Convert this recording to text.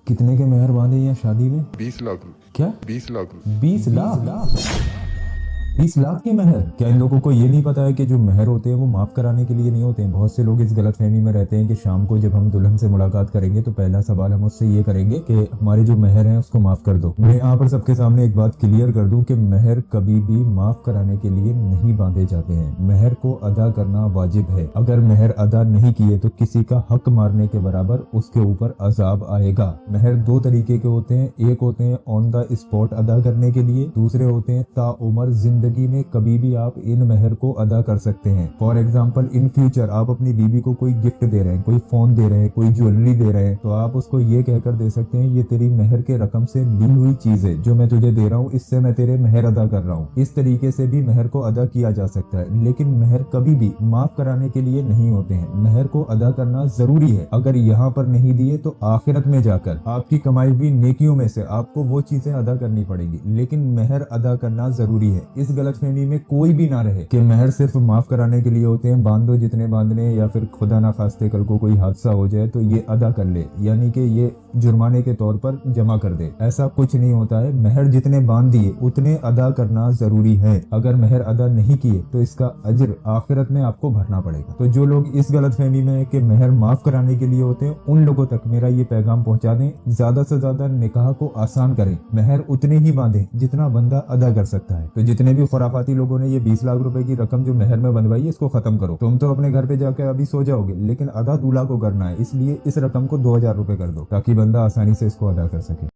कितने के मेहर बांधे यहाँ शादी में? 20 लाख। क्या? 20 लाख। 20 लाख? 20 लाख के मेहर? क्या इन लोगों को ये नहीं पता है कि जो मेहर होते हैं वो माफ कराने के लिए नहीं होते हैं? बहुत से लोग इस गलतफहमी में रहते हैं कि शाम को जब हम दुल्हन से मुलाकात करेंगे तो पहला सवाल हम उससे ये करेंगे कि हमारे जो मेहर है उसको माफ कर दो। मैं यहाँ पर सबके सामने एक बात क्लियर कर दूं कि मेहर कभी भी माफ कराने के लिए नहीं बांधे जाते हैं। मेहर को अदा करना वाजिब है। अगर मेहर अदा नहीं किए तो किसी का हक मारने के बराबर उसके ऊपर अजाब आएगा। मेहर दो तरीके के होते हैं, एक होते हैं ऑन द स्पॉट अदा करने के लिए, दूसरे होते हैं ताउमर जिंदगी में कभी भी आप इन मेहर को अदा कर सकते हैं। फॉर एग्जाम्पल इन फ्यूचर आप अपनी बीवी को कोई गिफ्ट दे रहे हैं, कोई फोन दे रहे हैं, कोई ज्वेलरी दे रहे हैं, तो आप उसको ये कहकर दे सकते हैं ये तेरी मेहर के रकम से ली हुई चीज है जो मैं तुझे दे रहा हूँ, इससे मैं तेरे मेहर अदा कर रहा हूँ। इस तरीके से भी मेहर को अदा किया जा सकता है। लेकिन मेहर कभी भी माफ कराने के लिए नहीं होते हैं। मेहर को अदा करना जरूरी है। अगर यहाँ पर नहीं दिए तो आखिरत में जाकर आपकी कमाई हुई नेकियों में से आपको वो चीजें अदा करनी पड़ेगी। लेकिन मेहर अदा करना जरूरी है। इस गलतफहमी में कोई भी ना रहे कि मेहर सिर्फ माफ कराने के लिए होते हैं, बांध दो जितने बांधने, या फिर खुदा ना खास्ते कल को कोई हादसा हो जाए तो ये अदा कर ले, यानी कि ये जुर्माने के तौर पर जमा कर दे। ऐसा कुछ नहीं होता है। मेहर जितने बांध दिए उतने अदा करना जरूरी है। अगर मेहर अदा नहीं किए तो इसका अज्र आखिरत में आपको भरना पड़ेगा। तो जो लोग इस गलतफहमी में है कि मेहर माफ कराने के लिए होते हैं, उन लोगों तक मेरा ये पैगाम पहुंचा दें, ज्यादा से ज्यादा निकाह को आसान करें। मेहर उतने ही बांधे जितना बंदा अदा कर सकता है। तो जितने भी खुराफाती लोगों ने ये 20 लाख रुपए की रकम जो मेहर में बनवाई है इसको खत्म करो। तुम तो अपने घर पे जाकर अभी सो जाओगे, लेकिन अदा दूल्हा को करना है। इसलिए इस रकम को 2000 रुपए कर दो ताकि बंदा आसानी से इसको अदा कर सके।